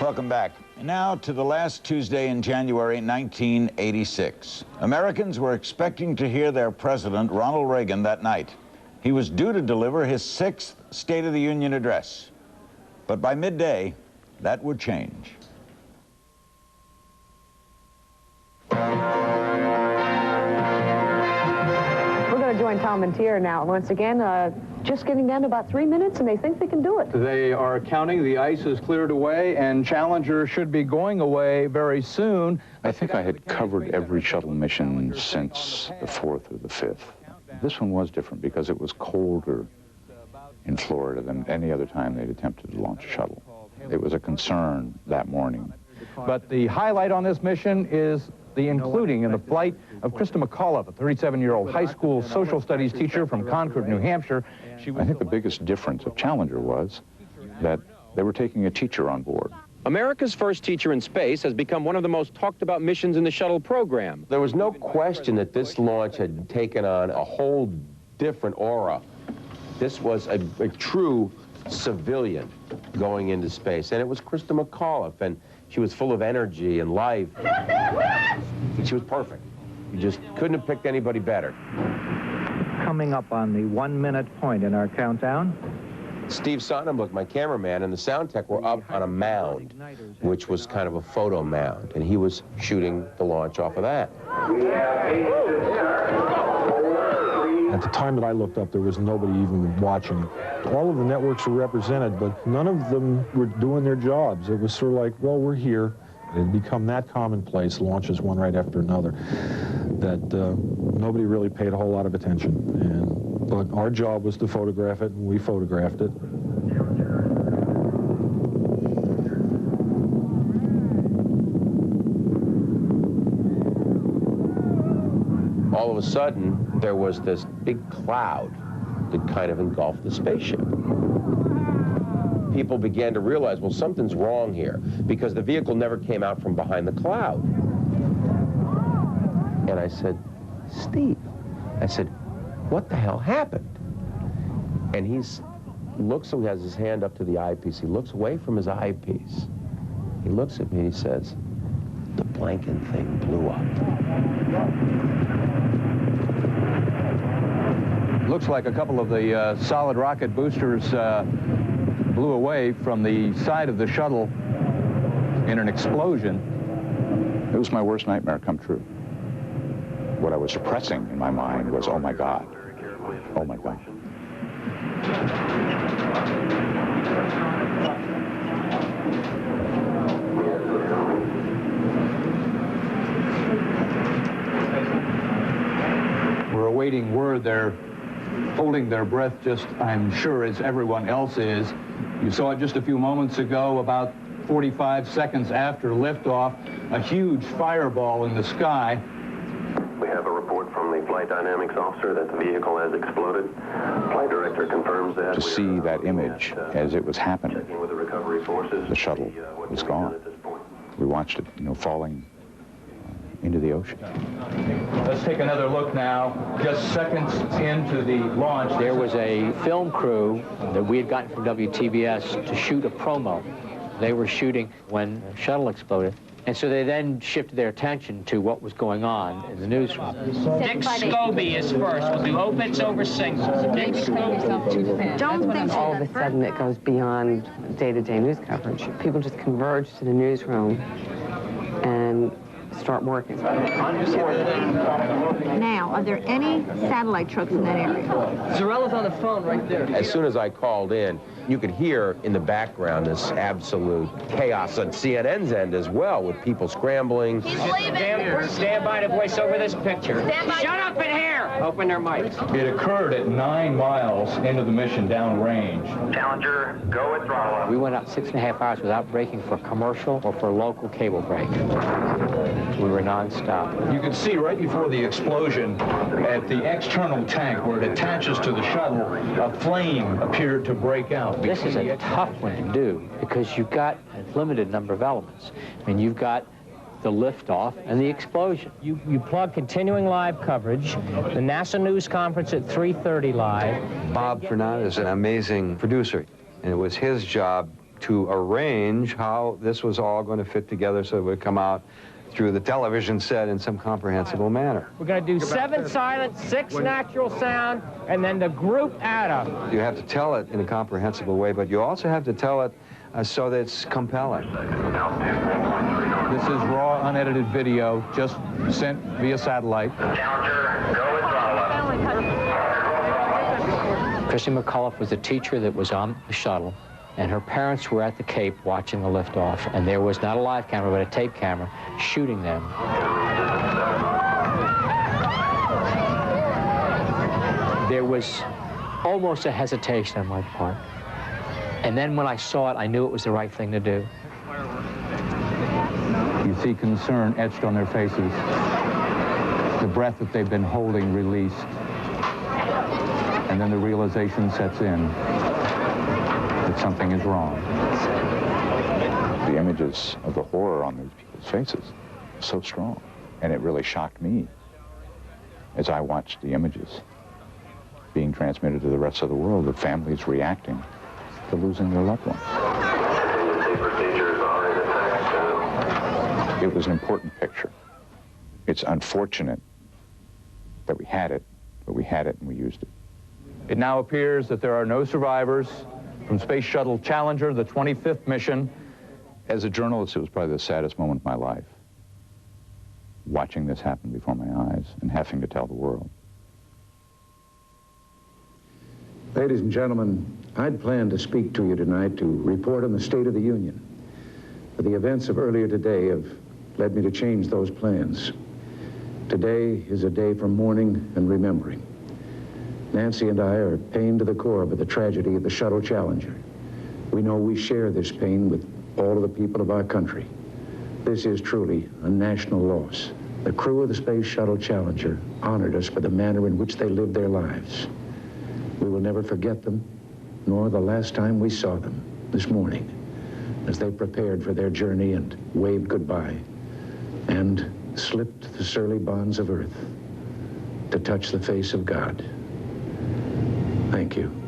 Welcome back. Now to the last Tuesday in January 1986. Americans were expecting to hear their president, Ronald Reagan, that night. He was due to deliver his 6th State of the Union address. But by midday, that would change. Join Tom and Tier now. Once again, just getting down to about 3 minutes, and they think they can do it. They are counting. The ice is cleared away, and Challenger should be going away very soon. I think I had covered every shuttle mission since the 4th or the 5th. This one was different because it was colder in Florida than any other time they'd attempted to launch a shuttle. It was a concern that morning. But the highlight on this mission is the including in the flight of Krista McAuliffe, a 37-year-old high school social studies teacher from Concord, New Hampshire. I think the biggest difference of Challenger was that they were taking a teacher on board. America's first teacher in space has become one of the most talked about missions in the shuttle program. There was no question that this launch had taken on a whole different aura. This was a true civilian going into space, and it was Krista McAuliffe, and she was full of energy and life. She was perfect. You just couldn't have picked anybody better. Coming up on the 1 minute point in our countdown. Steve Sonnenbluck, my cameraman, and the sound tech were up on a mound, which was kind of a photo mound, and he was shooting the launch off of that. At the time that I looked up, there was nobody even watching. All of the networks were represented, but none of them were doing their jobs. It was sort of like, well, we're here. It had become that commonplace, launches one right after another, that nobody really paid a whole lot of attention. But our job was to photograph it, and we photographed it. All of a sudden, there was this big cloud that kind of engulfed the spaceship. People began to realize, well, something's wrong here, because the vehicle never came out from behind the cloud. And I said, Steve, I said, what the hell happened? And he looks, he has his hand up to the eyepiece. He looks away from his eyepiece. He looks at me and he says, the blanking thing blew up. Looks like a couple of the solid rocket boosters blew away from the side of the shuttle in an explosion. It was my worst nightmare come true. What I was suppressing in my mind was, oh my God, oh my God. We're awaiting word. They're holding their breath just, I'm sure, as everyone else is. You saw it just a few moments ago, about 45 seconds after liftoff, a huge fireball in the sky. We have a report from the flight dynamics officer that the vehicle has exploded. Flight director confirms that. To see that image as it was happening, Checking with the recovery forces. the shuttle was gone. We watched it, falling into the ocean. Let's take another look now, just seconds into the launch. There was a film crew that we had gotten from WTBS to shoot a promo. They were shooting when the shuttle exploded. And so they then shifted their attention to what was going on in the newsroom. Dick Scobie is first. We'll do opens over singles. Dick Scobie. Don't think all of a sudden it goes beyond day-to-day news coverage. People just converge to the newsroom and start working. Now, are there any satellite trucks in that area? Zarella's on the phone right there. As soon as I called in, you could hear in the background this absolute chaos on CNN's end as well, with people scrambling. Stand by to voice over this picture. Shut up in here! Open their mics. It occurred at 9 miles into the mission downrange. Challenger, go at throttle. We went out 6.5 hours without breaking for commercial or for a local cable break. We were nonstop. You can see right before the explosion at the external tank where it attaches to the shuttle, a flame appeared to break out. This is a tough one to do because you've got a limited number of elements. I mean, you've got the liftoff and the explosion. You plug continuing live coverage, the NASA news conference at 3:30 live. Bob Fernand is an amazing producer, and it was his job to arrange how this was all going to fit together so it would come out through the television set in some comprehensible manner. We're going to do 7 silent, 6 natural sound, and then the group ADA. You have to tell it in a comprehensible way, but you also have to tell it so that it's compelling. This is raw, unedited video, just sent via satellite. Christy McAuliffe was a teacher that was on the shuttle, and her parents were at the Cape watching the liftoff, and there was not a live camera, but a tape camera shooting them. There was almost a hesitation on my part. And then when I saw it, I knew it was the right thing to do. You see concern etched on their faces, the breath that they've been holding released, and then the realization sets in that something is wrong. The images of the horror on these people's faces are so strong, and it really shocked me as I watched the images being transmitted to the rest of the world of families reacting to losing their loved ones. It was an important picture. It's unfortunate that we had it, but we had it and we used it. It now appears that there are no survivors from Space Shuttle Challenger, the 25th mission. As a journalist, it was probably the saddest moment of my life, watching this happen before my eyes and having to tell the world. Ladies and gentlemen, I'd planned to speak to you tonight to report on the State of the Union. But the events of earlier today have led me to change those plans. Today is a day for mourning and remembering. Nancy and I are pained to the core by the tragedy of the Shuttle Challenger. We know we share this pain with all of the people of our country. This is truly a national loss. The crew of the Space Shuttle Challenger honored us for the manner in which they lived their lives. We will never forget them, nor the last time we saw them this morning, as they prepared for their journey and waved goodbye and slipped the surly bonds of earth to touch the face of God. Thank you.